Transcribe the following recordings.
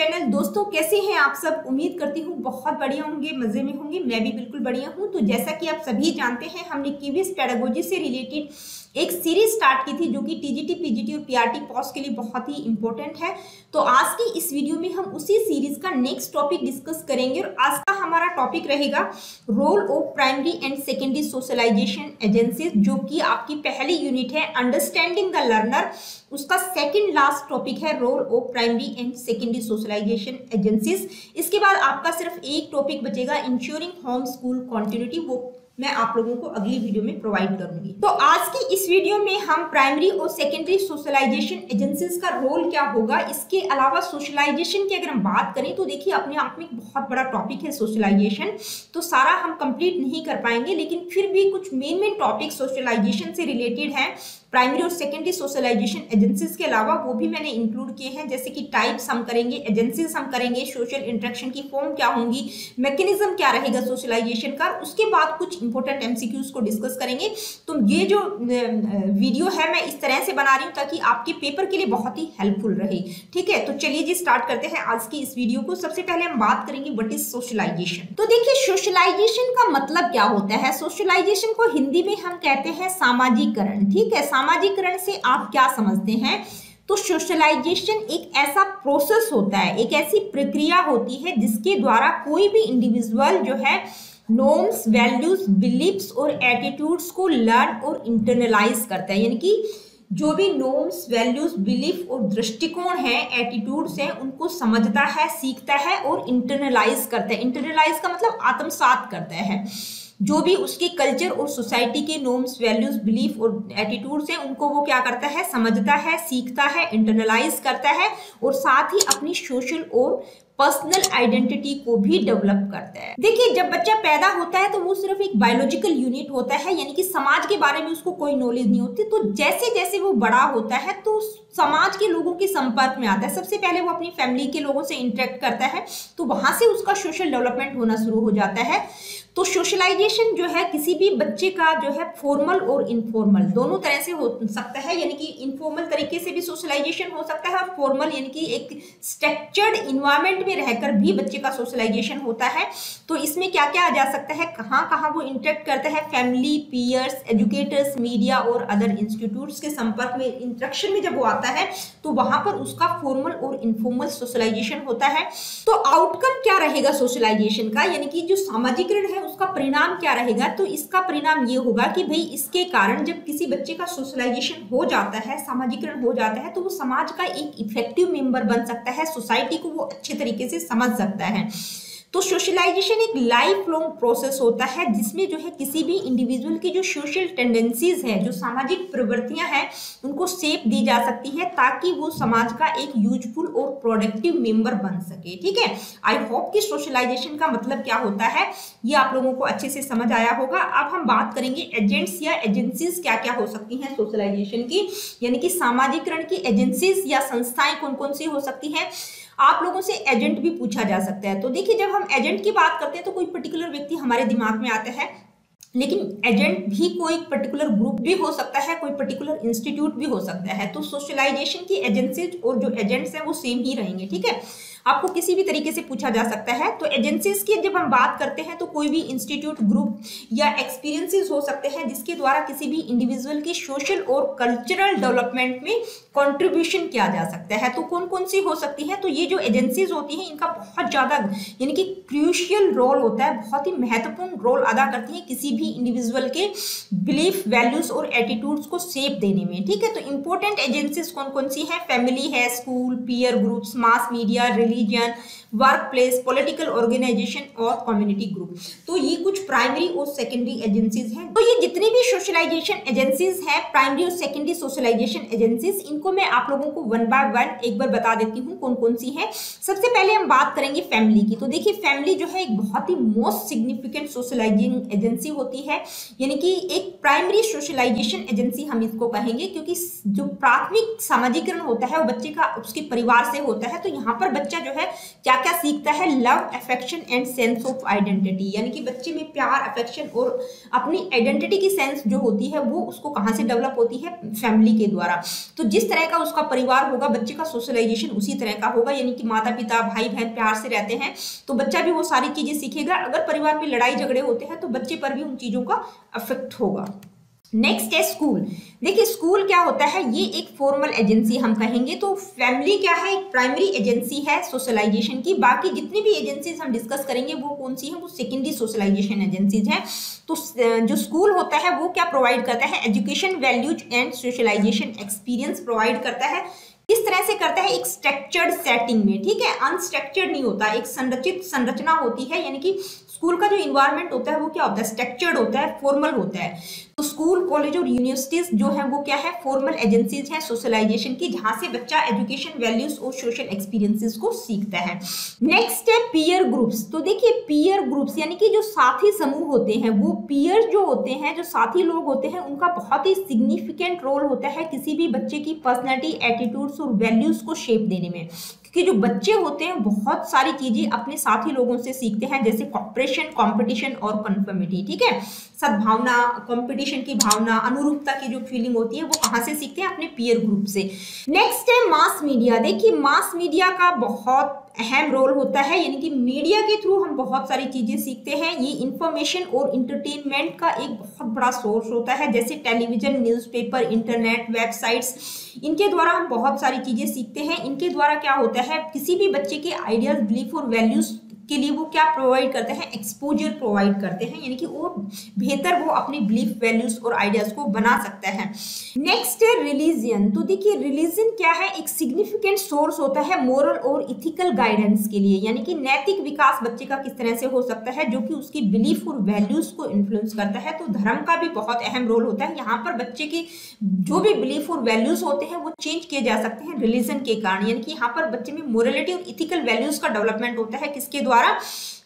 Channel. दोस्तों कैसे हैं आप सब? उम्मीद करती हूँ बहुत बढ़िया होंगे, मजे में होंगे। मैं भी बिल्कुल बढ़िया हूँ। तो जैसा कि आप सभी जानते हैं, हमने कीवीएस पेडागोजी से रिलेटेड एक सीरीज स्टार्ट की थी जो कि टीजीटी, पीजीटी और पीआरटी पोस्ट के लिए बहुत ही इंपॉर्टेंट है। तो आज की इस वीडियो में हम उसी सीरीज का नेक्स्ट टॉपिक डिस्कस करेंगे और आज का हमारा टॉपिक रहेगा role of primary and secondary socialization agencies, जो कि आपकी पहली यूनिट है अंडरस्टैंडिंग द लर्नर। उसका सेकंड लास्ट टॉपिक है role of primary and secondary socialization agencies. इसके बाद आपका सिर्फ एक टॉपिक बचेगा, इंश्योरिंग होम स्कूल कॉन्टिन्यूटी। वो मैं आप लोगों को अगली वीडियो में प्रोवाइड करूंगी। तो आज की इस वीडियो में हम प्राइमरी और सेकेंडरी सोशलाइजेशन एजेंसीज का रोल क्या होगा, इसके अलावा सोशलाइजेशन की अगर हम बात करें तो देखिए अपने आप में एक बहुत बड़ा टॉपिक है सोशलाइजेशन। तो सारा हम कंप्लीट नहीं कर पाएंगे, लेकिन फिर भी कुछ मेन टॉपिक सोशलाइजेशन से रिलेटेड है प्राइमरी और सेकेंडरी सोशलाइजेशन एजेंसीज के अलावा, वो भी मैंने इंक्लूड किए हैं। जैसे कि टाइप्स हम करेंगे, एजेंसीज हम करेंगे, सोशल इंटरेक्शन की फॉर्म क्या होंगी, मैकेनिज्म क्या रहेगा सोशलाइजेशन का, उसके बाद कुछ इंपॉर्टेंट एमसीक्यूज को डिस्कस करेंगे। तो ये जो वीडियो है मैं इस तरह से बना रही हूँ ताकि आपके पेपर के लिए बहुत ही हेल्पफुल रहे। ठीक है, तो चलिए जी स्टार्ट करते हैं आज की इस वीडियो को। सबसे पहले हम बात करेंगे व्हाट इज सोशलाइजेशन। तो देखिए सोशलाइजेशन का मतलब क्या होता है। सोशलाइजेशन को हिंदी में हम कहते हैं सामाजिकरण। ठीक है, सामाजिकरण से आप क्या समझते हैं? तो सोशलाइजेशन एक ऐसा प्रोसेस होता है, एक ऐसी प्रक्रिया होती है जिसके द्वारा कोई भी इंडिविजुअल जो है नॉर्म्स, वैल्यूज, बिलीफ्स और एटीट्यूड्स को लर्न और इंटरनलाइज करता है। यानी कि जो भी नॉर्म्स, वैल्यूज, बिलीफ और दृष्टिकोण है, एटीट्यूड्स हैं, उनको समझता है, सीखता है और इंटरनलाइज करता है। इंटरनलाइज का मतलब आत्मसात करता है। जो भी उसके कल्चर और सोसाइटी के नॉर्म्स, वैल्यूज, बिलीफ और एटीट्यूड्स हैं, उनको वो क्या करता है, समझता है, सीखता है, इंटरनलाइज करता है और साथ ही अपनी सोशल और पर्सनल आइडेंटिटी को भी डेवलप करता है। देखिए जब बच्चा पैदा होता है तो वो सिर्फ एक बायोलॉजिकल यूनिट होता है, यानी कि समाज के बारे में उसको कोई नॉलेज नहीं होती। तो जैसे जैसे वो बड़ा होता है तो समाज के लोगों के संपर्क में आता है। सबसे पहले वो अपनी फैमिली के लोगों से इंटरेक्ट करता है, तो वहां से उसका सोशल डेवलपमेंट होना शुरू हो जाता है। तो सोशलाइजेशन जो है किसी भी बच्चे का जो है फॉर्मल और इनफॉर्मल दोनों तरह से हो सकता है। यानी कि इनफॉर्मल तरीके से भी सोशलाइजेशन हो सकता है और फॉर्मल यानी कि एक स्ट्रक्चर्ड इन्वायरमेंट में रहकर भी बच्चे का सोशलाइजेशन होता है। तो इसमें क्या क्या आ जा सकता है, कहाँ कहाँ वो इंटरेक्ट करता है, फैमिली, पीयर्स, एजुकेटर्स, मीडिया और अदर इंस्टीट्यूट्स के संपर्क में, इंटरेक्शन में जब वो आता है तो वहां पर उसका फॉर्मल और इनफॉर्मल सोशलाइजेशन होता है। तो आउटकम क्या रहेगा सोशलाइजेशन का, यानी कि जो सामाजिकरण है उसका परिणाम क्या रहेगा? तो इसका परिणाम ये होगा कि भाई इसके कारण जब किसी बच्चे का सोशलाइजेशन हो जाता है, सामाजिकरण हो जाता है, तो वो समाज का एक इफेक्टिव मेंबर बन सकता है, सोसाइटी को वो अच्छे तरीके से समझ सकता है। तो सोशलाइजेशन एक लाइफ लॉन्ग प्रोसेस होता है जिसमें जो है किसी भी इंडिविजुअल की जो सोशल टेंडेंसीज है, जो सामाजिक प्रवृत्तियां हैं, उनको शेप दी जा सकती है ताकि वो समाज का एक यूजफुल और प्रोडक्टिव मेंबर बन सके। ठीक है, आई होप कि सोशलाइजेशन का मतलब क्या होता है ये आप लोगों को अच्छे से समझ आया होगा। अब हम बात करेंगे एजेंट्स या एजेंसीज क्या क्या हो सकती हैं सोशलाइजेशन की, यानी कि सामाजिकरण की एजेंसीज या संस्थाएं कौन कौन सी हो सकती हैं। आप लोगों से एजेंट भी पूछा जा सकता है। तो देखिए जब हम एजेंट की बात करते हैं तो कोई पर्टिकुलर व्यक्ति हमारे दिमाग में आता है, लेकिन एजेंट भी कोई पर्टिकुलर ग्रुप भी हो सकता है, कोई पर्टिकुलर इंस्टीट्यूट भी हो सकता है। तो सोशलाइजेशन की एजेंसीज और जो एजेंट्स हैं वो सेम ही रहेंगे। ठीक है, आपको किसी भी तरीके से पूछा जा सकता है। तो एजेंसीज की जब हम बात करते हैं तो कोई भी इंस्टीट्यूट, ग्रुप या एक्सपीरियंसेस हो सकते हैं जिसके द्वारा किसी भी इंडिविजुअल की सोशल और कल्चरल डेवलपमेंट में कंट्रीब्यूशन किया जा सकता है। तो कौन कौन सी हो सकती है? तो ये जो एजेंसीज होती हैं इनका बहुत ज्यादा यानी कि क्रूशियल रोल होता है, बहुत ही महत्वपूर्ण रोल अदा करती है किसी भी इंडिविजुअल के बिलीफ, वैल्यूज और एटीट्यूड्स को शेप देने में। ठीक है, तो इंपॉर्टेंट एजेंसीज कौन कौन सी है? फैमिली है, school, peer groups, mass media, religion, work place, political organization और कम्युनिटी ग्रुप। तो ये कुछ प्राइमरी और सेकेंडरी एजेंसीज हैं। तो ये जितनी भी सोशलाइजेशन एजेंसीज हैं, प्राइमरी और सेकेंडरी सोशलाइजेशन एजेंसीज, इनको मैं आप लोगों को वन बाय वन एक बार बता देती हूँ कौन कौन सी है। सबसे पहले हम बात करेंगे फैमिली की। तो देखिए फैमिली जो है एक बहुत ही मोस्ट सिग्निफिकेंट सोशलाइजिंग एजेंसी होती है, यानी कि एक प्राइमरी सोशलाइजेशन एजेंसी हम इसको कहेंगे, क्योंकि जो प्राथमिक सामाजिकरण होता है वो बच्चे का उसके परिवार से होता है। तो यहाँ पर बच्चा जो है क्या क्या सीखता है? Love, affection and sense of identity, यानी कि बच्चे में प्यार, अफेक्शन और अपनी आइडेंटिटी की सेंस जो होती है वो उसको कहाँ से डेवलप होती है? फैमिली के द्वारा। तो जिस तरह का उसका परिवार होगा बच्चे का सोशलाइजेशन उसी तरह का होगा, यानी कि माता पिता भाई बहन प्यार से रहते हैं तो बच्चा भी वो सारी चीजें सीखेगा। अगर परिवार में लड़ाई झगड़े होते हैं तो बच्चे पर भी उन चीजों का अफेक्ट होगा। नेक्स्ट है स्कूल। देखिए स्कूल क्या होता है? ये एक फॉर्मल एजेंसी हम कहेंगे। तो फैमिली क्या है? एक प्राइमरी एजेंसी है सोशलाइजेशन की। बाकी जितनी भी एजेंसीज हम डिस्कस करेंगे वो कौन सी है? वो सेकेंडरी सोशलाइजेशन एजेंसीज है। तो जो स्कूल होता है वो क्या प्रोवाइड करता है? Education, values and socialization experience provide करता है। किस तरह से करता है? एक स्ट्रक्चर्ड सेटिंग में, ठीक है, अनस्ट्रक्चर्ड नहीं होता, एक संरचित संरचना होती है। यानी कि स्कूल का जो इन्वायरमेंट होता है वो क्या होता है? स्ट्रक्चर्ड होता है, फॉर्मल होता है। तो स्कूल, कॉलेज और यूनिवर्सिटीज जो है वो क्या है? फॉर्मल एजेंसीज हैं सोशलाइजेशन की, जहां से बच्चा एजुकेशन, वैल्यूज और सोशल एक्सपीरियंसेस को सीखता है। नेक्स्ट है पीयर ग्रुप्स। तो देखिए पीयर ग्रुप्स यानी कि जो साथी समूह होते हैं, वो पीयर जो होते हैं, जो साथी लोग होते हैं, उनका बहुत ही सिग्निफिकेंट रोल होता है किसी भी बच्चे की पर्सनैलिटी, एटीट्यूड्स और वैल्यूज को शेप देने में। क्योंकि जो बच्चे होते हैं बहुत सारी चीजें अपने साथी लोगों से सीखते हैं, जैसे कॉपरेशन, कंपटीशन और कन्फर्मिटी, ठीक है, सद्भावना, कंपटीशन की भावना, अनुरूपता की जो फीलिंग होती है वो कहाँ से सीखते हैं? अपने पीयर ग्रुप से। नेक्स्ट है मास मीडिया। देखिए मास मीडिया का बहुत अहम रोल होता है, यानी कि मीडिया के थ्रू हम बहुत सारी चीजें सीखते हैं। ये इंफॉर्मेशन और इंटरटेनमेंट का एक बहुत बड़ा सोर्स होता है, जैसे टेलीविजन, न्यूज़पेपर, इंटरनेट, वेबसाइट्स, इनके द्वारा हम बहुत सारी चीजें सीखते हैं। इनके द्वारा क्या होता है? किसी भी बच्चे के आइडियाज, बिलीफ और वैल्यूज के लिए वो क्या प्रोवाइड करते हैं? एक्सपोजर प्रोवाइड करते हैं, यानी कि और बेहतर वो अपनी बिलीफ, वैल्यूज और आइडियाज को बना सकता है। नेक्स्ट है रिलीजन। तो देखिए रिलीजन क्या है? एक सिग्निफिकेंट सोर्स होता है मोरल और इथिकल गाइडेंस के लिए, यानी कि नैतिक विकास बच्चे का किस तरह से हो सकता है, जो कि उसकी बिलीफ और वैल्यूज को इन्फ्लुएंस करता है। तो धर्म का भी बहुत अहम रोल होता है। यहाँ पर बच्चे के जो भी बिलीफ और वैल्यूज होते हैं वो चेंज किए जा सकते हैं रिलीजन के कारण, यानी कि यहाँ पर बच्चे में मोरलिटी और इथिकल वैल्यूज का डेवलपमेंट होता है। किसके द्वारा?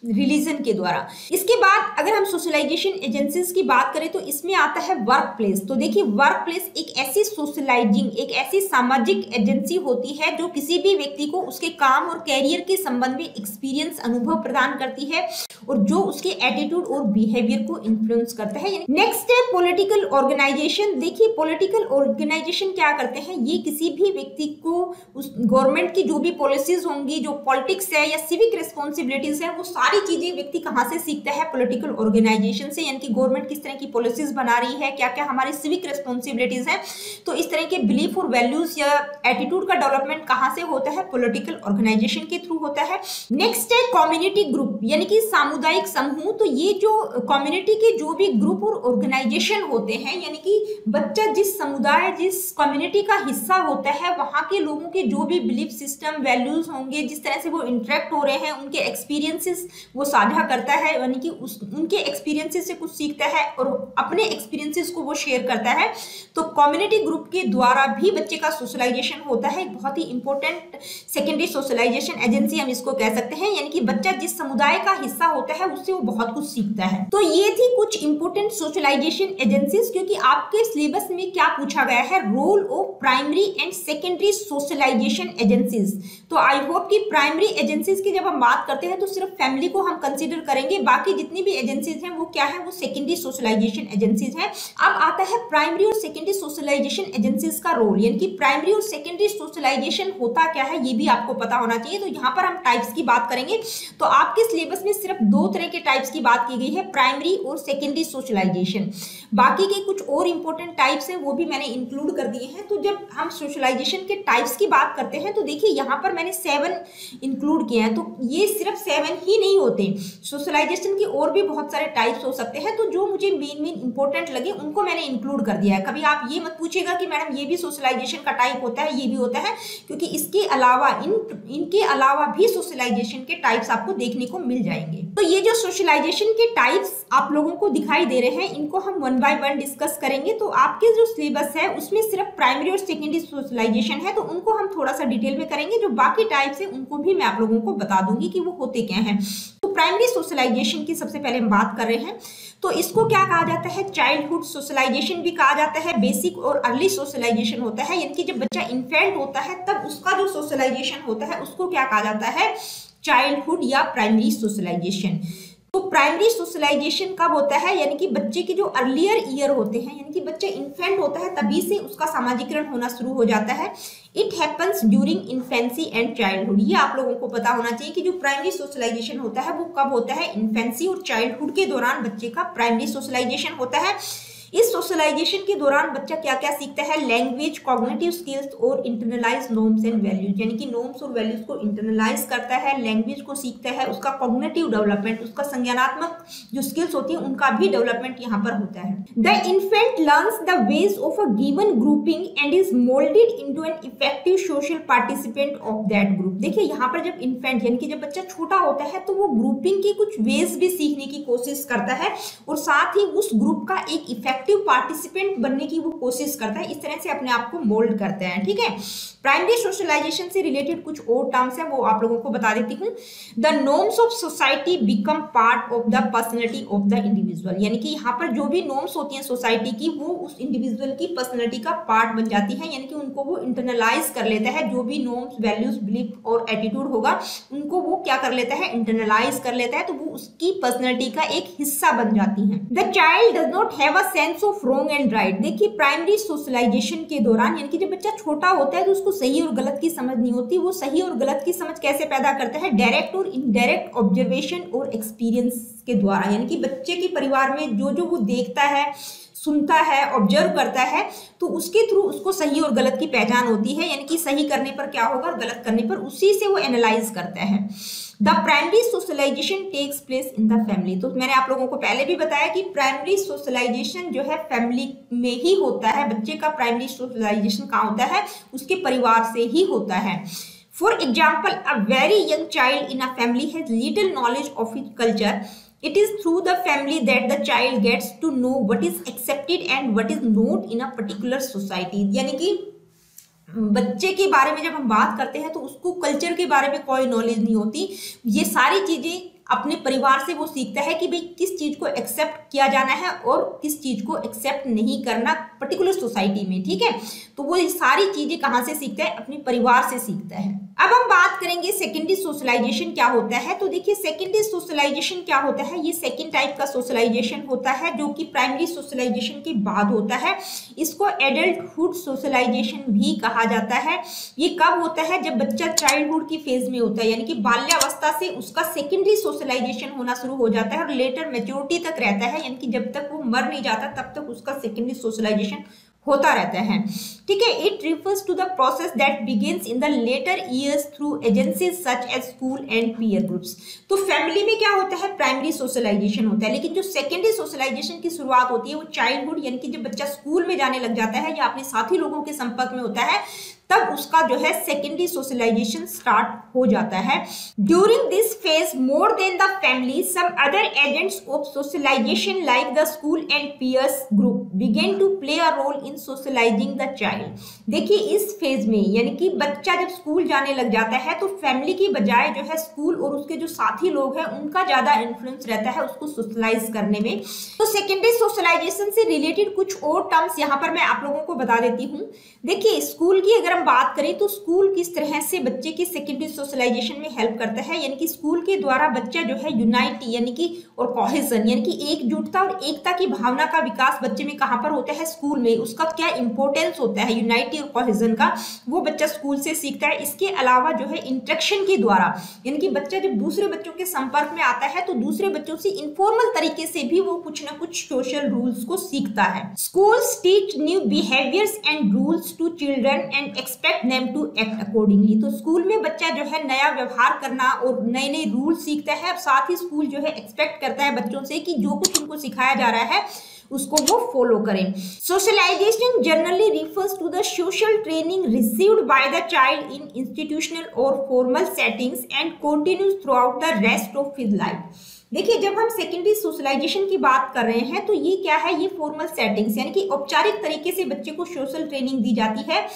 रिलीजन के द्वारा। इसके बाद अगर हम सोशलाइजेशन एजेंसीज की बात करें तो इसमें आता है वर्क प्लेस। तो देखिए वर्क प्लेस एक ऐसी सोशलाइजिंग, एक ऐसी सामाजिक एजेंसी होती है जो किसी भी व्यक्ति को उसके काम और कैरियर के संबंध में एक्सपीरियंस, अनुभव प्रदान करती है और जो उसके एटीट्यूड और बिहेवियर को इन्फ्लुएंस करता है। नेक्स्ट है पॉलिटिकल ऑर्गेनाइजेशन। देखिए पॉलिटिकल ऑर्गेनाइजेशन क्या करते हैं? ये किसी भी व्यक्ति को उस गवर्नमेंट की जो भी पॉलिसीज होंगी, जो पॉलिटिक्स है या सिविक रिस्पॉन्सिबिलिटीज है, वो सारी चीजें व्यक्ति कहाँ से सीखता है? पॉलिटिकल ऑर्गेनाइजेशन से, यानी कि गवर्नमेंट किस तरह की पॉलिसीज बना रही है, क्या क्या हमारी सिविक रिस्पॉन्सिबिलिटीज है। तो इस तरह के बिलीफ और वैल्यूज या एटीट्यूड का डेवलपमेंट कहाँ से होता है? पॉलिटिकल ऑर्गेनाइजेशन के थ्रू होता है। नेक्स्ट है कम्युनिटी ग्रुप, यानी कि सामुदायिक समूह। तो ये जो कम्युनिटी के जो भी ग्रुप और ऑर्गेनाइजेशन होते हैं, यानी कि बच्चा जिस समुदाय, जिस कम्युनिटी का हिस्सा होता है, वहां के लोगों के जो भी बिलीफ सिस्टम, वैल्यूज होंगे, जिस तरह से वो इंटरेक्ट हो रहे हैं, उनके एक्सपीरियंसेस वो साझा करता है, यानी कि उनके एक्सपीरियंसेस से कुछ सीखता है और अपने एक्सपीरियंसेस को वो शेयर करता है। तो कम्युनिटी ग्रुप के द्वारा भी बच्चे का सोशलाइजेशन होता है। बहुत ही इंपॉर्टेंट सेकेंडरी सोशलाइजेशन एजेंसी हम इसको कह सकते हैं, यानी कि बच्चा जिस समुदाय का हिस्सा होता है उससे वो बहुत कुछ सीखता है। तो ये थी कुछ इंपॉर्टेंट सोशलाइजेशन एजेंसीज, क्योंकि आपके सिलेबस में क्या पूछा गया है? Role of primary and secondary socialization agencies. तो आई होप कि प्राइमरी एजेंसीज की जब हम बात करते हैं तो सिर्फ फैमिली को हम कंसीडर करेंगे, बाकी जितनी भी एजेंसीज हैं वो क्या है? वो सेकेंडरी सोशलाइजेशन एजेंसीज हैं। अब आता है प्राइमरी और सेकेंडरी सोशलाइजेशन एजेंसीज का रोल, यानी कि प्राइमरी और सेकेंडरी सोशलाइजेशन होता क्या है ये भी आपको पता होना चाहिए। तो यहाँ पर हम टाइप्स की बात करेंगे। तो आपके सिलेबस में सिर्फ दो तरह के टाइप्स की बात की गई है, प्राइमरी और सेकेंडरी सोशलाइजेशन। बाकी के कुछ और इंपॉर्टेंट टाइप्स हैं वो भी मैंने इंक्लूड कर दिए हैं। तो जब हम सोशलाइजेशन के टाइप्स की बात करते हैं तो देखिए यहाँ पर मैंने 7 इंक्लूड किए हैं। तो ये सिर्फ 7 ही नहीं होते, सोशलाइजेशन के और भी बहुत सारे टाइप्स हो सकते हैं। तो जो मुझे मेन इंपॉर्टेंट लगे उनको मैंने इंक्लूड कर दिया है। कभी आप ये मत पूछेगा कि मैडम ये भी सोशलाइजेशन का टाइप होता है, ये भी होता है, क्योंकि इसके अलावा इनके अलावा भी सोशलाइजेशन के टाइप्स आपको देखने को मिल जाएंगे। तो ये जो सोशलाइजेशन के टाइप्स आप लोगों को दिखाई दे रहे हैं, इनको हम 1 बाय 1 डिस्कस करेंगे। तो आपके जो सिलेबस है उसमें सिर्फ प्राइमरी और सेकेंडरी सोशलाइजेशन है, तो उनको हम थोड़ा सा डिटेल में करेंगे। जो बाकी टाइप्स है उनको भी मैं आप लोगों को बता दूंगी कि वो होते क्या हैं। तो प्राइमरी सोशलाइजेशन की सबसे पहले हम बात कर रहे हैं। तो इसको क्या कहा जाता है? चाइल्डहुड सोशलाइजेशन भी कहा जाता है। बेसिक और अर्ली सोशलाइजेशन होता है, यानी कि जब बच्चा इन्फेंट होता है तब उसका जो सोशलाइजेशन होता है उसको क्या कहा जाता है? चाइल्डहुड या प्राइमरी सोशलाइजेशन। तो प्राइमरी सोशलाइजेशन कब होता है, यानी कि बच्चे के जो अर्लियर ईयर होते हैं, यानी कि बच्चा इन्फेंट होता है तभी से उसका सामाजिकरण होना शुरू हो जाता है। It happens during infancy and childhood. ये आप लोगों को पता होना चाहिए कि जो प्राइमरी सोशलाइजेशन होता है वो कब होता है, इन्फेंसी और चाइल्डहुड के दौरान बच्चे का प्राइमरी सोशलाइजेशन होता है। इस सोशलाइजेशन के दौरान बच्चा क्या क्या सीखता है, लैंग्वेज, कॉग्निटिव स्किल्स और इंटरनलाइज नॉर्म्स एंड वैल्यूज, यानी कि नॉर्म्स और वैल्यूज को इंटरनलाइज करता है, लैंग्वेज को सीखता है, उसका कॉग्निटिव डेवलपमेंट, उसका संज्ञानात्मक जो स्किल्स होती है उनका भी डेवलपमेंट यहाँ पर होता है। The infant learns the ways of a given grouping and is moulded into an effective social participant of that group. देखिए यहाँ पर जब इन्फेंट यानी कि जब बच्चा छोटा होता है तो वो ग्रुपिंग के कुछ वेज भी सीखने की कोशिश करता है और साथ ही उस ग्रुप का एक इफेक्टिव पार्टिसिपेंट बनने की वो कोशिश करता है। इस तरह से अपने आप को मोल्ड करते हैं, ठीक है। प्राइमरी सोशलाइजेशन से रिलेटेड कुछ और टर्म्स है वो आप लोगों को बता देती हूँ। The norms of society become part of the personality of the individual, यानी कि यहाँ पर जो भी नॉर्म्स होती हैं सोसाइटी की वो उस इंडिविजुअल की पर्सनैलिटी का पार्ट बन जाती है, यानी कि उनको वो इंटरनलाइज कर लेता है। जो भी नॉर्म्स, वैल्यूज, बिलीफ और एटीट्यूड होगा उनको वो क्या कर लेता है, इंटरनलाइज कर लेता है, तो वो उसकी पर्सनैलिटी का एक हिस्सा बन जाती है। The child does not have a sense of wrong and right. देखिए प्राइमरी सोशलाइजेशन के दौरान यानी कि जब बच्चा छोटा होता है तो उसको सही और गलत की समझ नहीं होती। वो सही और गलत की समझ कैसे पैदा करता है, डायरेक्ट और इनडायरेक्ट ऑब्जर्वेशन और एक्सपीरियंस के द्वारा, यानी कि बच्चे के परिवार में जो जो वो देखता है, सुनता है, ऑब्जर्व करता है, तो उसके थ्रू उसको सही और गलत की पहचान होती है, यानी कि सही करने पर क्या होगा और गलत करने पर उसी से वो एनालाइज करता है। The primary socialization takes place in the family. तो मैंने आप लोगों को पहले भी बताया कि प्राइमरी सोशलाइजेशन जो है फैमिली में ही होता है। बच्चे का प्राइमरी सोशलाइजेशन कहाँ होता है, उसके परिवार से ही होता है। For example, a very young child in a family has little knowledge of it culture. It is through the family that the child gets to know what is accepted and what is not in a particular society। यानी कि बच्चे के बारे में जब हम बात करते हैं तो उसको कल्चर के बारे में कोई नॉलेज नहीं होती। ये सारी चीजें अपने परिवार से वो सीखता है कि भाई किस चीज को एक्सेप्ट किया जाना है और किस चीज को एक्सेप्ट नहीं करना पर्टिकुलर सोसाइटी में, ठीक है। तो वो ये सारी चीजें कहाँ से सीखता है, अपने परिवार से सीखता है। अब हम बात करेंगे सेकेंडरी सोशलाइजेशन क्या होता है। तो देखिए सेकेंडरी सोशलाइजेशन क्या होता है, ये सेकेंड टाइप का सोशलाइजेशन होता है जो कि प्राइमरी सोशलाइजेशन के बाद होता है। इसको एडल्टहुड सोशलाइजेशन भी कहा जाता है। ये कब होता है, जब बच्चा चाइल्डहुड की फेज में होता है, यानी कि बाल्यावस्था से उसका सेकेंडरी सोशलाइजेशन होना शुरू हो जाता है और लेटर मैच्योरिटी तक रहता है, यानी कि जब तक वो मर नहीं जाता तब तक उसका सेकेंडरी सोशलाइजेशन होता रहता है, ठीक है। It refers to the process that begins in the later years through agencies such as school and peer groups. तो फैमिली में क्या होता है, प्राइमरी सोशलाइजेशन होता है, लेकिन जो सेकेंडरी सोशलाइजेशन की शुरुआत होती है वो चाइल्डहुड, यानी कि जब बच्चा स्कूल में जाने लग जाता है या अपने साथी लोगों के संपर्क में होता है तब उसका जो है सेकेंडरी सोशलाइजेशन स्टार्ट हो जाता है। During this phase more than the family some other agents of socialization like the school and peers group begin to play a role in socializing the child. देखिए इस फेज में यानी कि बच्चा जब स्कूल जाने लग जाता है तो फैमिली की बजाय जो है स्कूल और उसके जो साथी लोग हैं उनका ज्यादा इन्फ्लुएंस रहता है उसको सोशलाइज करने में। तो सेकेंडरी सोशलाइजेशन से रिलेटेड कुछ और टर्म्स यहाँ पर मैं आप लोगों को बता देती हूँ। देखिए स्कूल की अगर बात करें तो स्कूल किस तरह से बच्चे की सेकेंडरी सोशलाइजेशन में हेल्प करता है, यानी कि स्कूल के द्वारा बच्चा जो है यूनाइटी यानी कि और कोहेजन यानी कि एकजुटता और एकता की भावना का विकास बच्चे में कहां पर होता है, स्कूल में। उसका क्या इंपॉर्टेंस होता है यूनाइटी और कोहेजन का, वो बच्चा स्कूल से सीखता है। इसके अलावा जो है इंटरेक्शन के द्वारा, यानी कि बच्चा जब दूसरे बच्चों के संपर्क में आता है तो दूसरे बच्चों से इनफॉर्मल तरीके से भी वो कुछ ना कुछ सोशल रूल्स को सीखता है। Schools teach new behaviours and rules to children and expect them to act accordingly. तो स्कूल में बच्चा जो है नया व्यवहार करना और नए नए रूल सीखता है। साथ ही स्कूल जो है एक्सपेक्ट करता है बच्चों से कि जो कुछ उनको सिखाया जा रहा है उसको वो फॉलो करें। Socialisation generally refers to the social training received by the child in institutional और formal settings and continues throughout the rest of his life. देखिए, जब हम सेकेंडरी सोशलाइजेशन की बात कर रहे हैं तो ये क्या है, ये फॉर्मल सेटिंग्स यानी कि औपचारिक तरीके से बच्चे को सोशल ट्रेनिंग दी जाती है।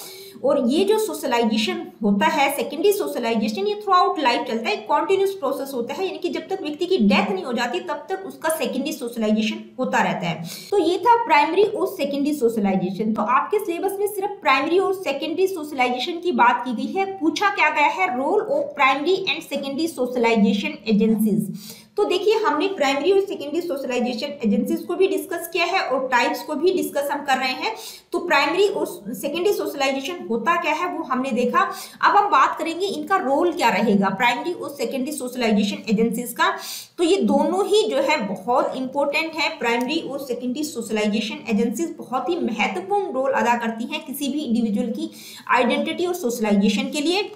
और ये जो सोशलाइजेशन होता है, सेकेंडरी सोशलाइजेशन, ये थ्रू आउट लाइफ चलता है, कॉन्टिन्यूस प्रोसेस होता है, यानी कि जब तक व्यक्ति की डेथ नहीं हो जाती तब तक उसका सेकेंडरी सोशलाइजेशन होता रहता है। तो ये था प्राइमरी और सेकेंडरी सोशलाइजेशन। तो आपके सिलेबस में सिर्फ प्राइमरी और सेकेंडरी सोशलाइजेशन की बात की गई है। पूछा क्या गया है, role of primary and secondary socialization agencies. तो देखिए, हमने प्राइमरी और सेकेंडरी सोशलाइजेशन एजेंसीज को भी डिस्कस किया है और टाइप्स को भी डिस्कस हम कर रहे हैं। तो प्राइमरी और सेकेंडरी सोशलाइजेशन होता क्या है वो हमने देखा। अब हम बात करेंगे इनका रोल क्या रहेगा, प्राइमरी और सेकेंडरी सोशलाइजेशन एजेंसीज का। तो ये दोनों ही जो है बहुत इंपॉर्टेंट है। प्राइमरी और सेकेंडरी सोशलाइजेशन एजेंसीज बहुत ही महत्वपूर्ण रोल अदा करती हैं किसी भी इंडिविजुअल की आइडेंटिटी और सोशलाइजेशन के लिए।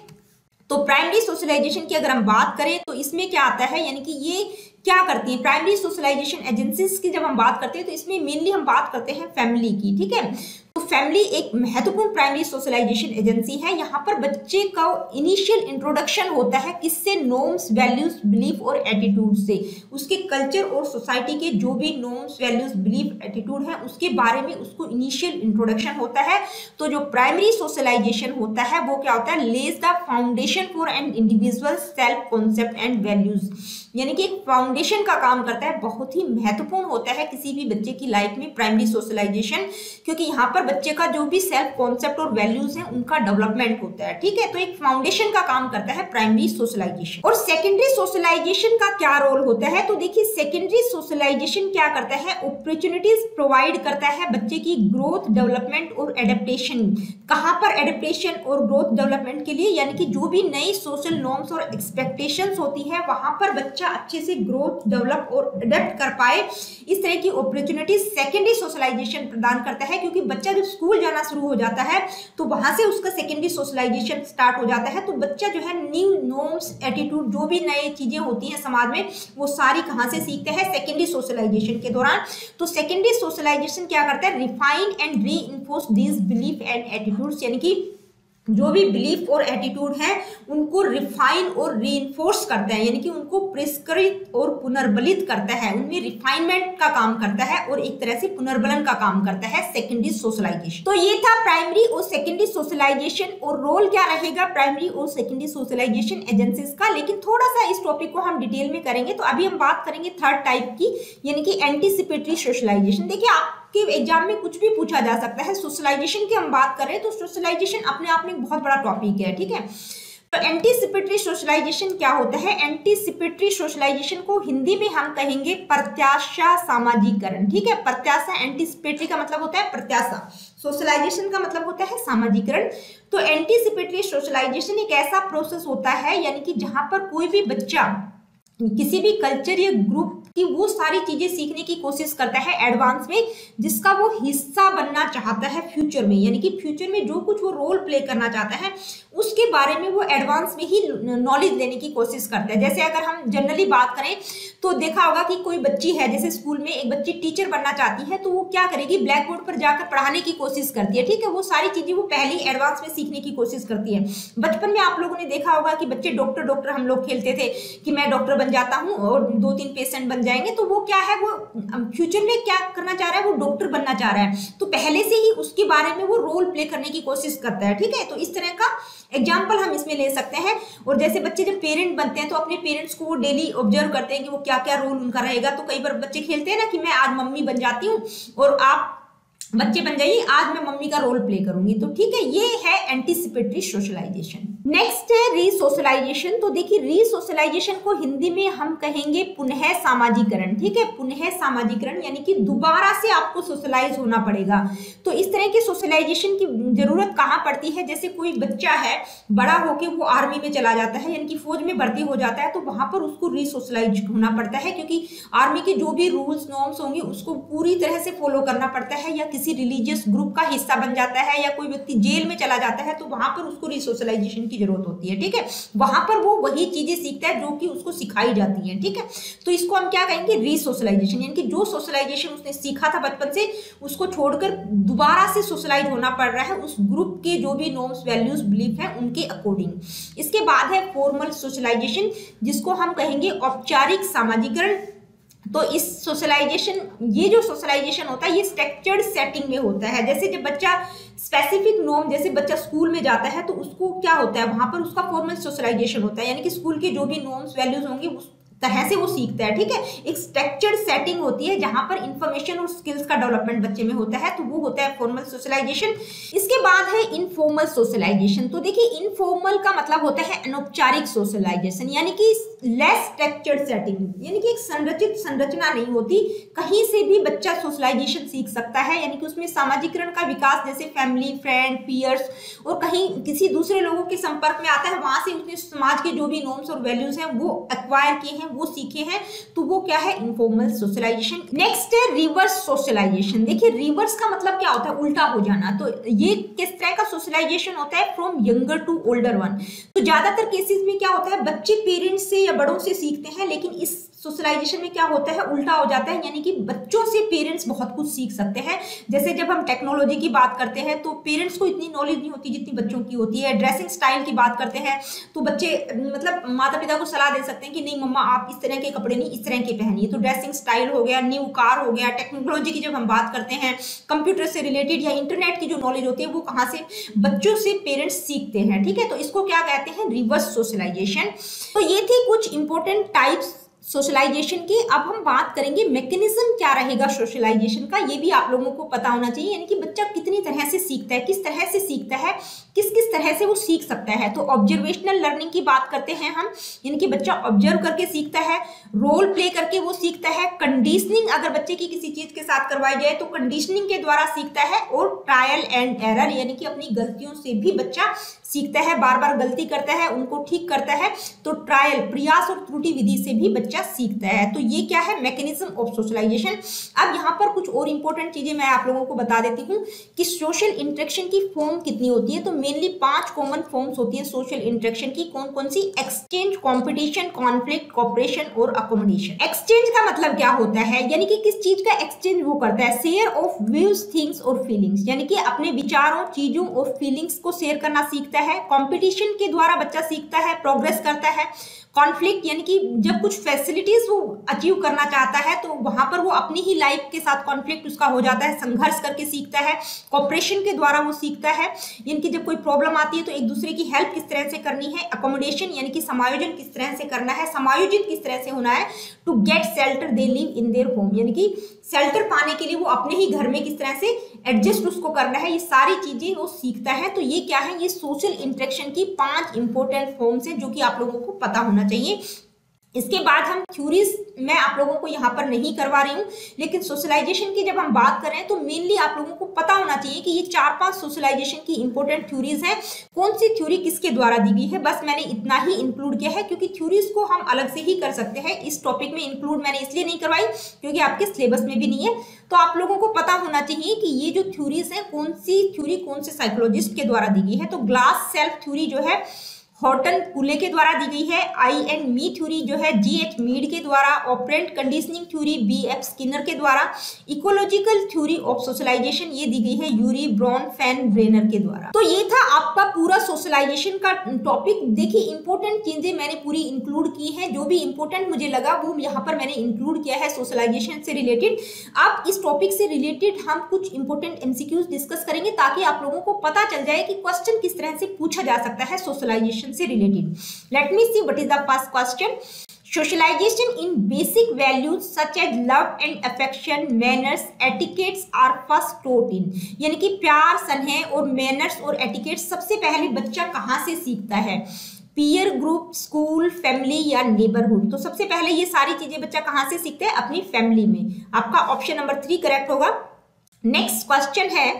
तो प्राइमरी सोशलाइजेशन की अगर हम बात करें तो इसमें क्या आता है, यानी कि ये क्या करती है प्राइमरी सोशलाइजेशन एजेंसीज की। जब हम बात करते हैं तो इसमें मेनली हम बात करते हैं फैमिली की, ठीक है। तो फैमिली एक महत्वपूर्ण प्राइमरी सोशलाइजेशन एजेंसी है। यहाँ पर बच्चे का इनिशियल इंट्रोडक्शन होता है किससे, नॉर्म्स, वैल्यूज, बिलीफ और एटीट्यूड से। उसके कल्चर और सोसाइटी के जो भी नॉर्म्स, वैल्यूज, बिलीफ, एटीट्यूड है उसके बारे में उसको इनिशियल इंट्रोडक्शन होता है। तो जो प्राइमरी सोशलाइजेशन होता है वो क्या होता है, लेज the foundation for an individual self concept and values, यानी कि एक फाउंडेशन का काम करता है। बहुत ही महत्वपूर्ण होता है किसी भी बच्चे की लाइफ में प्राइमरी सोशलाइजेशन, क्योंकि यहाँ पर बच्चे का जो भी सेल्फ कॉन्सेप्ट और वैल्यूज हैं उनका डेवलपमेंट होता है, ठीक है। तो एक फाउंडेशन का काम करता है प्राइमरी सोशलाइजेशन। और सेकेंडरी सोशलाइजेशन का क्या रोल होता है, तो देखिए सेकेंडरी सोशलाइजेशन क्या करता है, अपॉर्चुनिटीज प्रोवाइड करता है बच्चे की ग्रोथ, डेवलपमेंट और एडेप्टेशन। कहाँ पर एडेप्टेशन और ग्रोथ डेवलपमेंट के लिए, यानी कि जो भी नई सोशल नॉर्म्स और एक्सपेक्टेशंस होती है वहां पर बच्चा अच्छे से ग्रोथ, डेवलप और अडेप्ट कर पाए, इस तरह की अपॉर्चुनिटीज सेकेंडरी सोशलाइजेशन प्रदान करता है। क्योंकि बच्चा जब स्कूल जाना शुरू हो जाता है तो वहां से उसका सेकेंडरी सोशलाइजेशन स्टार्ट हो जाता है। तो बच्चा जो है न्यू नॉर्म्स, एटीट्यूड, जो भी नई चीजें होती हैं समाज में वो सारी कहां से सीखते हैं, सेकेंडरी सोशलाइजेशन के दौरान। तो सेकेंडरी सोशलाइजेशन क्या करता है, refine and reinforce these belief and attitudes, यानी कि जो भी बिलीफ और एटीट्यूड है उनको रिफाइन और रीइंफोर्स करता है, यानी कि उनको परिष्कृत और पुनर्बलित करता है, उनमें रिफाइनमेंट का काम करता है और एक तरह से पुनर्बलन का काम करता है सेकेंडरी सोशलाइजेशन। तो ये था प्राइमरी और सेकेंडरी सोशलाइजेशन और रोल क्या रहेगा प्राइमरी और सेकेंडरी सोशलाइजेशन एजेंसीज का। लेकिन थोड़ा सा इस टॉपिक को हम डिटेल में करेंगे। तो अभी हम बात करेंगे थर्ड टाइप की, यानी कि एंटीसिपेटरी सोशलाइजेशन। देखिए, आपके एग्जाम में कुछ भी पूछा जा सकता है। सोशलाइजेशन की हम बात करें तो सोशलाइजेशन अपने आप में एक बहुत बड़ा टॉपिक है, ठीक है। तो एंटीसिपेटरी सोशलाइजेशन क्या होता है, एंटीसिपेटरी सोशलाइजेशन को हिंदी में हम कहेंगे प्रत्याशा सामाजिकरण, ठीक है। प्रत्याशा, एंटीसिपेटरी का मतलब होता है प्रत्याशा, सोशलाइजेशन का मतलब होता है सामाजिकरण। तो एंटीसिपेटरी सोशलाइजेशन एक ऐसा प्रोसेस होता है, यानी कि जहां पर कोई भी बच्चा किसी भी कल्चर या ग्रुप की वो सारी चीजें सीखने की कोशिश करता है एडवांस में, जिसका वो हिस्सा बनना चाहता है फ्यूचर में, यानी कि फ्यूचर में जो कुछ वो रोल प्ले करना चाहता है उसके बारे में वो एडवांस में ही नॉलेज लेने की कोशिश करता है। जैसे अगर हम जनरली बात करें तो देखा होगा कि कोई बच्ची है, जैसे स्कूल में एक बच्ची टीचर बनना चाहती है तो वो क्या करेगी, ब्लैक बोर्ड पर जाकर पढ़ाने की कोशिश करती है, ठीक है। वो सारी चीजें वो पहले ही एडवांस में सीखने की कोशिश करती है। बचपन में आप लोगों ने देखा होगा कि बच्चे डॉक्टर हम लोग खेलते थे कि मैं डॉक्टर बन जाता हूँ और 2-3 पेशेंट बन जाएंगे। तो वो क्या है, वो फ्यूचर में क्या करना चाह रहा है, वो डॉक्टर बनना चाह रहा है। तो पहले से ही उसके बारे में वो रोल प्ले करने की कोशिश करता है, ठीक है। तो इस तरह का एग्जाम्पल हम इसमें ले सकते हैं। और जैसे बच्चे जब पेरेंट बनते हैं तो अपने पेरेंट्स को वो डेली ऑब्जर्व करते हैं कि वो क्या क्या रोल उनका रहेगा। तो कई बार बच्चे खेलते हैं ना कि मैं आज मम्मी बन जाती हूँ और आप बच्चे बन जाइए आज मैं मम्मी का रोल प्ले करूंगी। तो ठीक है, ये है एंटीसिपेटरी सोशलाइजेशन। नेक्स्ट है रीसोशलाइजेशन। तो देखिए, रीसोशलाइजेशन को हिंदी में हम कहेंगे पुनः सामाजिकरण, ठीक है। पुनः सामाजिकरण यानी कि दोबारा से आपको सोशलाइज होना पड़ेगा। तो इस तरह के सोशलाइजेशन की जरूरत कहाँ पड़ती है, जैसे कोई बच्चा है बड़ा होके वो आर्मी में चला जाता है, यानी कि फौज में भर्ती हो जाता है, तो वहां पर उसको रीसोशलाइज होना पड़ता है, क्योंकि आर्मी के जो भी रूल्स नॉर्म्स होंगे उसको पूरी तरह से फॉलो करना पड़ता है। या किसी रिलीजियस ग्रुप का हिस्सा बन जाता है, या कोई व्यक्ति जेल में चला जाता है तो वहां पर उसको रीसोशलाइजेशन की की जरूरत होती है, ठीक है। वहां पर वो वही चीजें सीखता है जो कि उसको सिखाई जाती है, ठीक है। तो इसको हम क्या कहेंगे, रीसोशलाइजेशन, यानी कि जो सोशलाइजेशन उसने सीखा था बचपन से उसको छोड़कर दोबारा से सोशलाइज होना पड़ रहा है उस ग्रुप के जो भी नॉर्म्स, वैल्यूज, बिलीफ है उनके अकॉर्डिंग। इसके बाद है फॉर्मल सोशलाइजेशन, जिसको हम कहेंगे औपचारिक सामाजिकरण। तो इस सोशलाइजेशन, ये जो सोशलाइजेशन होता है ये स्ट्रक्चर्ड सेटिंग में होता है। जैसे जब बच्चा स्पेसिफिक नॉर्म, जैसे बच्चा स्कूल में जाता है तो उसको क्या होता है, वहां पर उसका फॉर्मल सोशलाइजेशन होता है, यानी कि स्कूल के जो भी नॉर्म्स, वैल्यूज होंगे उस तरह से वो सीखता है, ठीक है। एक स्ट्रक्चर्ड सेटिंग होती है जहां पर इंफॉर्मेशन और स्किल्स का डेवलपमेंट बच्चे में होता है, तो वो होता है फॉर्मल सोशलाइजेशन। इसके बाद है इनफॉर्मल सोशलाइजेशन। तो देखिए इनफॉर्मल का मतलब होता है अनौपचारिक सोशलाइजेशन, यानी कि लेस स्ट्रक्चर्ड सेटिंग, यानी कि एक संरचित संरचना नहीं होती, कहीं से भी बच्चा सोशलाइजेशन सीख सकता है, यानी कि उसमें सामाजिकरण का विकास, जैसे फैमिली, फ्रेंड, पीयर्स और कहीं किसी दूसरे लोगों के संपर्क में आता है, वहां से उसने समाज के जो भी नॉर्म्स और वैल्यूज हैं वो एक्वायर किए हैं, वो सीखे हैं, तो वो क्या है, इनफॉर्मल सोशलाइजेशन। नेक्स्ट है रिवर्स सोशलाइजेशन। देखिए रिवर्स का मतलब क्या होता है, उल्टा हो जाना। तो ये किस तरह का सोशलाइजेशन होता है, from younger to older one. तो ज्यादातर केसेस में क्या होता है, बच्चे पेरेंट्स से या बड़ों से सीखते हैं, लेकिन इस सोशलाइजेशन में क्या होता है, उल्टा हो जाता है, यानी कि बच्चों से पेरेंट्स बहुत कुछ सीख सकते हैं। जैसे जब हम टेक्नोलॉजी की बात करते हैं तो पेरेंट्स को इतनी नॉलेज नहीं होती जितनी बच्चों की होती है। ड्रेसिंग स्टाइल की बात करते हैं तो बच्चे मतलब माता पिता को सलाह दे सकते हैं कि नहीं मम्मा आप इस तरह के कपड़े नहीं इस तरह के पहनिए। तो ड्रेसिंग स्टाइल हो गया, न्यू कार हो गया। टेक्नोलॉजी की जब हम बात करते हैं, कंप्यूटर से रिलेटेड या इंटरनेट की जो नॉलेज होती है वो कहाँ से, बच्चों से पेरेंट्स सीखते हैं, ठीक है। तो इसको क्या कहते हैं, रिवर्स सोशलाइजेशन। तो ये थी कुछ इंपॉर्टेंट टाइप्स सोशलाइजेशन की। अब हम बात करेंगे मैकेनिज्म क्या रहेगा सोशलाइजेशन का, ये भी आप लोगों को पता होना चाहिए, यानी कि बच्चा कितनी तरह से सीखता है, किस तरह से सीखता है, किस किस तरह से वो सीख सकता है। तो ऑब्जर्वेशनल लर्निंग की बात करते हैं हम, यानी कि बच्चा ऑब्जर्व करके सीखता है, रोल प्ले करके वो सीखता है, कंडीशनिंग अगर बच्चे की किसी चीज के साथ करवाई जाए तो कंडीशनिंग के द्वारा सीखता है, और ट्रायल एंड एरर, यानी कि अपनी गलतियों से भी बच्चा सीखता है, बार बार गलती करता है, उनको ठीक करता है, तो ट्रायल, प्रयास और त्रुटि विधि से भी बच्चा सीखता है। तो ये क्या है, मैकेनिज्म ऑफ सोशलाइजेशन। अब यहाँ पर कुछ और इंपॉर्टेंट चीजें मैं आप लोगों को बता देती हूँ कि सोशल इंटरेक्शन की फॉर्म कितनी होती है। तो मेनली 5 कॉमन फॉर्म्स होती है सोशल इंटरेक्शन की। कौन कौन सी, एक्सचेंज, कॉम्पिटिशन, कॉन्फ्लिक्ट, कॉपरेशन और अकोमोडेशन। एक्सचेंज का मतलब क्या होता है, यानी कि किस चीज का एक्सचेंज वो करता है, शेयर ऑफ व्यूज, थिंग्स और फीलिंग्स, यानी कि अपने विचारों, चीजों और फीलिंग्स को शेयर करना सीखता है। कंपटीशन के द्वारा बच्चा सीखता है, प्रोग्रेस करता है। कॉन्फ्लिक्ट, यानी कि जब कुछ फैसिलिटीज वो अचीव करना चाहता है तो वहां पर वो अपनी ही लाइफ के साथ कॉन्फ्लिक्ट उसका हो जाता है, संघर्ष करके सीखता है। कॉपरेशन के द्वारा वो सीखता है, यानी कि जब कोई प्रॉब्लम आती है तो एक दूसरे की हेल्प किस तरह से करनी है। अकोमोडेशन, यानी कि समायोजन किस तरह से करना है, समायोजित किस तरह से होना है। To get shelter they live in their home, यानी कि शेल्टर पाने के लिए वो अपने ही घर में किस तरह से एडजस्ट उसको करना है, ये सारी चीजें वो सीखता है। तो ये क्या है, ये सोशल इंटरेक्शन की 5 इंपॉर्टेंट फॉर्म्स हैं जो कि आप लोगों को पता होना चाहिए। इसके बाद हम थ्योरीज मैं आप लोगों को यहाँ पर नहीं करवा रही हूँ, लेकिन सोशलाइजेशन की जब हम बात कर रहे हैं तो मेनली आप लोगों को पता होना चाहिए कि ये 4-5 सोशलाइजेशन की इंपॉर्टेंट थ्योरीज हैं। कौन सी थ्योरी किसके द्वारा दी गई है, बस मैंने इतना ही इंक्लूड किया है, क्योंकि थ्योरीज को हम अलग से ही कर सकते हैं। इस टॉपिक में इंक्लूड मैंने इसलिए नहीं करवाई क्योंकि आपके सिलेबस में भी नहीं है। तो आप लोगों को पता होना चाहिए कि ये जो थ्योरीज हैं, कौन सी थ्योरी कौन से साइकोलॉजिस्ट के द्वारा दी गई है। तो ग्लास सेल्फ थ्योरी जो है हॉर्टन कूले के द्वारा दी गई है। आई एंड मी थ्योरी जो है जी.एच. मीड के द्वारा। Operant conditioning theory BF. Skinner के द्वारा। इकोलॉजिकल थ्योरी ऑफ सोशलाइजेशन ये दी गई है यूरी ब्रॉन फैन ब्रेनर के द्वारा। तो ये था आपका पूरा सोशलाइजेशन का टॉपिक। देखिए इंपॉर्टेंट चीजें मैंने पूरी इंक्लूड की है, जो भी इंपॉर्टेंट मुझे लगा वो यहाँ पर मैंने इंक्लूड किया है सोशलाइजेशन से रिलेटेड। अब इस टॉपिक से रिलेटेड हम कुछ इंपॉर्टेंट एमसीक्यूज डिस्कस करेंगे ताकि आप लोगों को पता चल जाए कि क्वेश्चन किस तरह से पूछा जा सकता है सोशलाइजेशन से related. Late me see what is the first question. Socialization in basic values such as love and affection, manners, etiquettes are first taught in, यानी कि प्यार, स्नेह और मैनर्स और एटिकेट्स सबसे पहले बच्चा कहाँ से सीखता है, पीयर ग्रुप, स्कूल, फैमिली या नेबरहुड। तो सबसे पहले ये सारी चीजें बच्चा कहाँ से सीखता है, अपनी फैमिली में। आपका ऑप्शन नंबर 3 करेक्ट होगा। नेक्स्ट क्वेश्चन है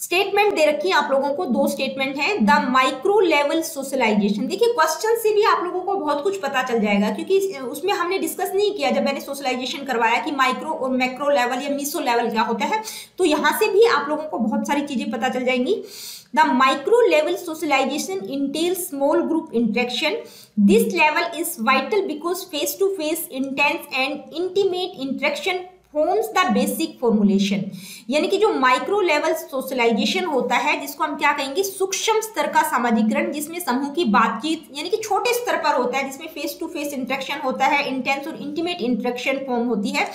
स्टेटमेंट दे रखी है आप लोगों को, दो स्टेटमेंट है। द माइक्रो लेवल सोशलाइजेशन, देखिए क्वेश्चन से भी आप लोगों को बहुत कुछ पता चल जाएगा, क्योंकि उसमें हमने डिस्कस नहीं किया जब मैंने सोशलाइजेशन करवाया कि माइक्रो और मैक्रो लेवल या मीसो लेवल क्या होता है, तो यहाँ से भी आप लोगों को बहुत सारी चीजें पता चल जाएंगी। The micro level socialization entails small group interaction. This level is vital because face-to-face, intense and intimate interaction forms the basic formulation. यानी कि जो माइक्रो लेवल सोशलाइजेशन होता है, जिसको हम क्या कहेंगे, सूक्ष्म स्तर का सामाजिकरण, जिसमें समूह की बातचीत यानी कि छोटे स्तर पर होता है, जिसमें फेस टू फेस इंटरेक्शन होता है, इंटेंस और इंटीमेट इंटरेक्शन फॉर्म होती है,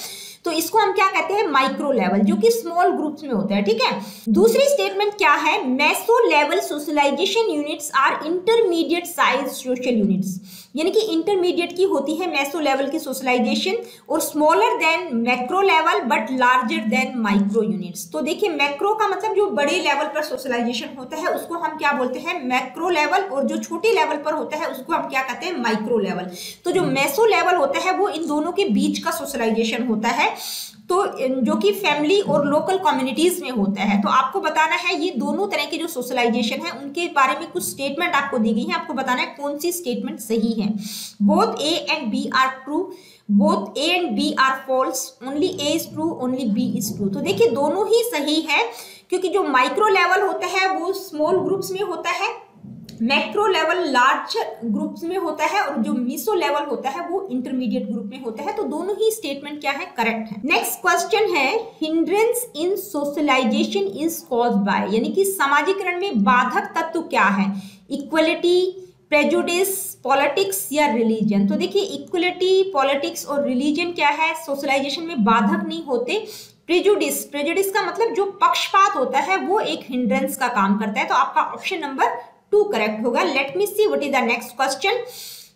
तो इसको हम क्या कहते हैं, माइक्रो लेवल, जो कि स्मॉल ग्रुप्स में होता है। ठीक है, दूसरी स्टेटमेंट क्या है, meso level socialization units are intermediate size social units, यानी कि इंटरमीडिएट की होती है मेसो लेवल की सोशलाइजेशन, और smaller than macro level but larger than micro units. तो देखिए मैक्रो का मतलब जो बड़े लेवल पर सोशलाइजेशन होता है उसको हम क्या बोलते हैं, मैक्रो लेवल, और जो छोटे लेवल पर होता है उसको हम क्या कहते हैं, माइक्रो लेवल। तो जो मेसो लेवल होता है वो इन दोनों के बीच का सोशलाइजेशन होता है, तो जो कि फैमिली और लोकल कम्युनिटीज में होता है। तो आपको बताना है ये दोनों तरह के जो सोशलाइजेशन है उनके बारे में कुछ स्टेटमेंट आपको दी गई है, आपको बताना है कौन सी स्टेटमेंट सही है। Both A and B are true, both A and B are false, only A is true, only B is true. तो देखिए दोनों ही सही है, क्योंकि जो माइक्रो लेवल होता है वो स्मॉल ग्रुप्स में होता है, मैक्रो लेवल लार्ज ग्रुप्स में होता है, और जो मीसो लेवल होता है वो इंटरमीडिएट ग्रुप में होता है। तो दोनों ही स्टेटमेंट क्या है, करेक्ट है। नेक्स्ट क्वेश्चन है, hindrance in socialization is caused by, यानी कि सामाजिकरण में बाधक तत्व क्या है, इक्वलिटी, प्रेजुडिस, पॉलिटिक्स या रिलीजन। तो देखिए इक्वलिटी, पॉलिटिक्स और रिलीजन क्या है, सोशलाइजेशन में बाधक नहीं होते। प्रेजुडिस, प्रेजुडिस का मतलब जो पक्षपात होता है वो एक हिंड्रेंस का काम करता है। तो आपका ऑप्शन नंबर 2 करेक्ट होगा। Let me see what is the next question,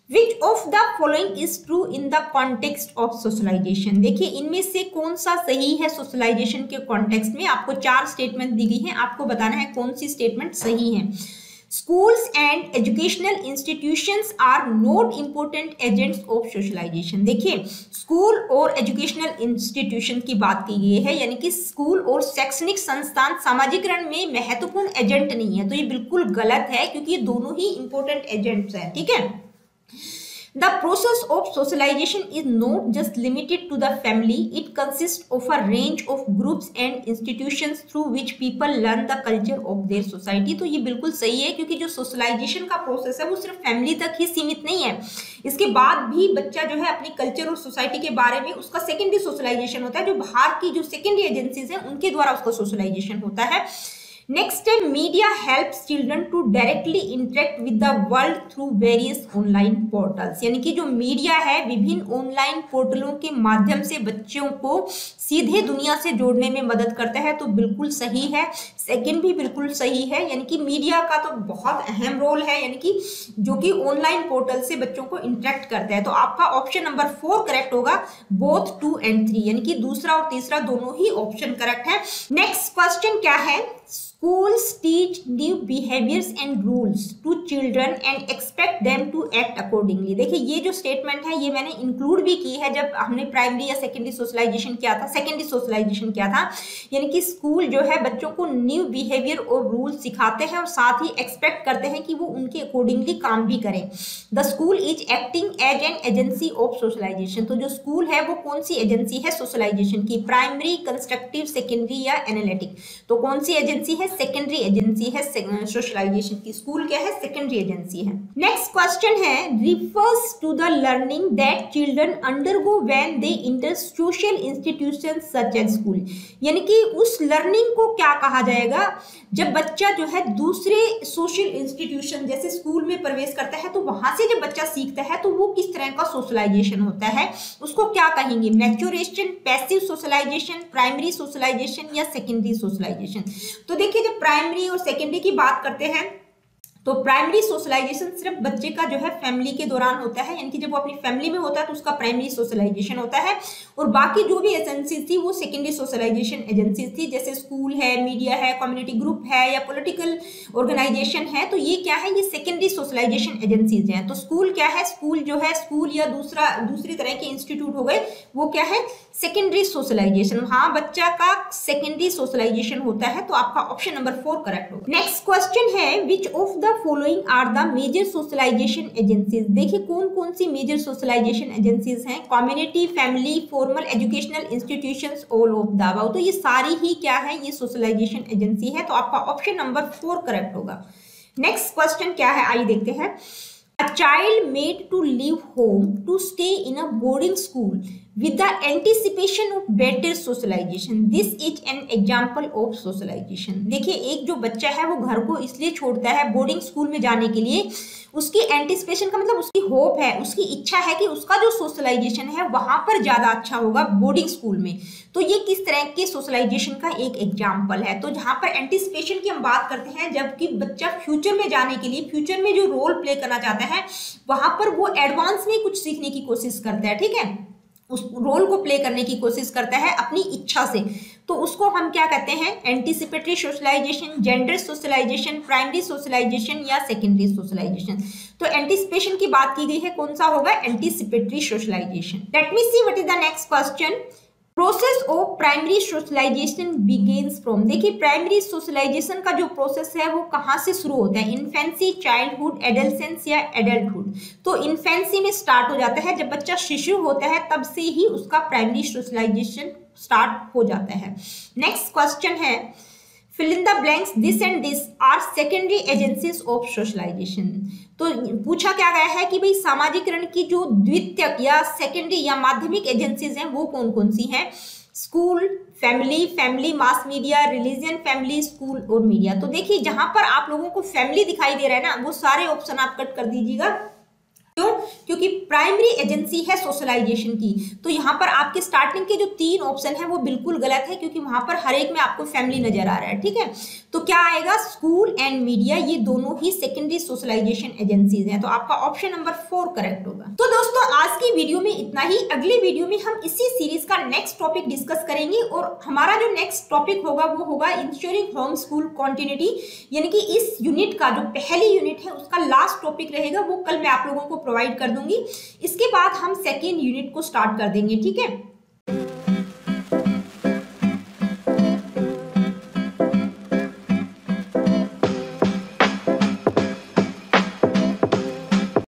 which of the following is true in the context of socialization. देखिए इनमें से कौन सा सही है सोशलाइजेशन के कॉन्टेक्स्ट में। आपको 4 स्टेटमेंट दी गई हैं, आपको बताना है कौन सी स्टेटमेंट सही है। Schools and educational institutions are not important agents of socialization। देखिए स्कूल और एजुकेशनल इंस्टीट्यूशन की बात की गई है, यानी कि स्कूल और शैक्षणिक संस्थान सामाजिकरण में महत्वपूर्ण एजेंट नहीं है। तो ये बिल्कुल गलत है, क्योंकि ये दोनों ही इंपॉर्टेंट एजेंट्स हैं। ठीक है, The process of socialization is not just limited to the family. It consists of a range of groups and institutions through which people learn the culture of their society। तो ये बिल्कुल सही है, क्योंकि जो सोशलाइजेशन का प्रोसेस है वो सिर्फ फैमिली तक ही सीमित नहीं है, इसके बाद भी बच्चा जो है अपनी कल्चर और सोसाइटी के बारे में उसका सेकेंडरी सोशलाइजेशन होता है, जो बाहर की जो सेकेंडरी एजेंसीज हैं उनके द्वारा उसका सोशलाइजेशन होता है। नेक्स्ट है, media helps children to directly interact with the world through various online portals, यानी कि जो मीडिया है विभिन्न ऑनलाइन पोर्टलों के माध्यम से बच्चों को सीधे दुनिया से जोड़ने में मदद करता है। तो बिल्कुल सही है, सेकंड भी बिल्कुल सही है, यानी कि मीडिया का तो बहुत अहम रोल है, यानी कि जो कि ऑनलाइन पोर्टल से बच्चों को इंटरेक्ट करता है। तो आपका ऑप्शन नंबर 4 करेक्ट होगा, बोथ 2 and 3, यानी कि दूसरा और तीसरा दोनों ही ऑप्शन करेक्ट है। नेक्स्ट क्वेश्चन क्या है, Schools teach new behaviors and rules to children and expect them to act accordingly। देखिए ये जो स्टेटमेंट है ये मैंने इंक्लूड भी की है जब हमने प्राइमरी या सेकेंडरी सोशलाइजेशन किया था, सेकेंडरी सोशलाइजेशन किया था, यानी कि स्कूल जो है बच्चों को न्यू बिहेवियर और रूल सिखाते हैं और साथ ही एक्सपेक्ट करते हैं कि वो उनके अकॉर्डिंगली काम भी करें। The school is acting as an agency of socialization. तो जो स्कूल है वो कौन सी एजेंसी है सोशलाइजेशन की, प्राइमरी, कंस्ट्रक्टिव, सेकेंडरी या एनालिटिक। तो कौन सी एजेंसी है, सेकेंडरी एजेंसी है सोशलाइजेशन की। स्कूल क्या है, सेकेंडरी एजेंसी है। नेक्स्ट क्वेश्चन है, refers to the learning that children undergo when they enter social institutions such as school, यानी कि उस लर्निंग को क्या कहा जाएगा जब बच्चा जो है दूसरे सोशल इंस्टीट्यूशन जैसे स्कूल में प्रवेश करता है, तो वहां से जब बच्चा सीखता है तो वो किस तरह का सोशलाइजेशन होता है, उसको क्या कहेंगे, maturation, passive socialization, primary socialization या सेकेंडरी सोशलाइजेशन। तो देखिए जब प्राइमरी और सेकेंडरी की बात करते हैं तो प्राइमरी सोशलाइजेशन सिर्फ बच्चे का जो है फैमिली के दौरान होता है, यानी कि जब वो अपनी फैमिली में होता है तो उसका प्राइमरी सोशलाइजेशन होता है। और बाकी जो भी एजेंसीज थी वो सेकेंडरी सोशलाइजेशन एजेंसीज थी, जैसे स्कूल है, मीडिया है, कम्युनिटी ग्रुप है या पॉलिटिकल ऑर्गेनाइजेशन है, तो ये क्या है, ये सेकेंडरी सोशलाइजेशन एजेंसीज हैं। तो स्कूल क्या है, स्कूल जो है, स्कूल या दूसरी तरह के इंस्टीट्यूट हो गए, वो क्या है, सेकेंडरी सोशलाइजेशन। हाँ, बच्चा का सेकेंडरी सोशलाइजेशन होता है, तो आपका ऑप्शन नंबर 4 करेक्ट होगा। नेक्स्ट क्वेश्चन है, which of the following are the major socialization agencies. देखिए कौन कौन सी मेजर सोशलाइजेशन एजेंसीज हैं, community, family, formal educational institutions, all of the above. तो ये सारी ही क्या है, ये सोशलाइजेशन एजेंसी है, तो आपका ऑप्शन नंबर 4 करेक्ट होगा। नेक्स्ट क्वेश्चन क्या है, आइए देखते हैं। A child made to leave home to stay in a boarding school with the anticipation of better socialization. This is an example of socialization. देखिए एक जो बच्चा है वो घर को इसलिए छोड़ता है बोर्डिंग स्कूल में जाने के लिए, उसकी एंटिसिपेशन का मतलब उसकी होप है, उसकी इच्छा है कि उसका जो सोशलाइजेशन है वहां पर ज्यादा अच्छा होगा बोर्डिंग स्कूल में। तो ये किस तरह के सोशलाइजेशन का एक एग्जाम्पल है। तो जहां पर एंटिसिपेशन की हम बात करते हैं, जबकि बच्चा फ्यूचर में जाने के लिए, फ्यूचर में जो रोल प्ले करना चाहता है, वहां पर वो एडवांस में कुछ सीखने की कोशिश करता है, ठीक है, उस रोल को प्ले करने की कोशिश करता है अपनी इच्छा से, तो उसको हम क्या कहते हैं, anticipatory socialization, gender socialization, primary socialization या सेकेंडरी सोशलाइजेशन। तो एंटीसिपेशन की बात की गई है, कौन सा होगा, anticipatory socialization. Let me see what is the next question. Process of primary socialization begins from. देखिए प्राइमरी सोशलाइजेशन का जो प्रोसेस है वो कहाँ से शुरू होता है, इन्फेंसी, चाइल्डहुड, एडोलेसेंस या एडल्टहुड। तो इन्फेंसी में स्टार्ट हो जाता है, जब बच्चा शिशु होता है तब से ही उसका प्राइमरी सोशलाइजेशन स्टार्ट हो जाता है। नेक्स्ट क्वेश्चन है, fill in the blanks, this and this are secondary agencies of socialization। तो पूछा क्या गया है कि भाई सामाजिकरण की जो द्वितीयक या सेकेंडरी या माध्यमिक एजेंसीज हैं वो कौन कौन सी हैं, स्कूल, फैमिली, फैमिली मास मीडिया, रिलीजन, फैमिली, स्कूल और मीडिया। तो देखिए जहां पर आप लोगों को फैमिली दिखाई दे रहा है ना, वो सारे ऑप्शन आप कट कर दीजिएगा, क्यों, क्योंकि प्राइमरी एजेंसी है सोशलाइजेशन की। तो यहाँ पर आपके स्टार्टिंग के जो 3 ऑप्शन है वो बिल्कुल गलत है, क्योंकि वहां पर हर एक में आपको फैमिली नजर आ रहा है, ठीक है। तो क्या आएगा, स्कूल एंड मीडिया, ये दोनों ही सेकेंडरी सोशलाइजेशन एजेंसीज हैं, तो आपका ऑप्शन नंबर 4 करेक्ट होगा। तो दोस्तों आज की वीडियो में इतना ही। अगली वीडियो में हम इसी सीरीज का नेक्स्ट टॉपिक डिस्कस करेंगे, और हमारा जो नेक्स्ट टॉपिक होगा वो होगा इंश्योरिंग होम स्कूल कॉन्टिन्यूटी, यानी कि इस यूनिट का जो पहली यूनिट है उसका लास्ट टॉपिक रहेगा, वो कल मैं आप लोगों को प्रोवाइड कर दूंगी। इसके बाद हम सेकेंड यूनिट को स्टार्ट कर देंगे, ठीक है।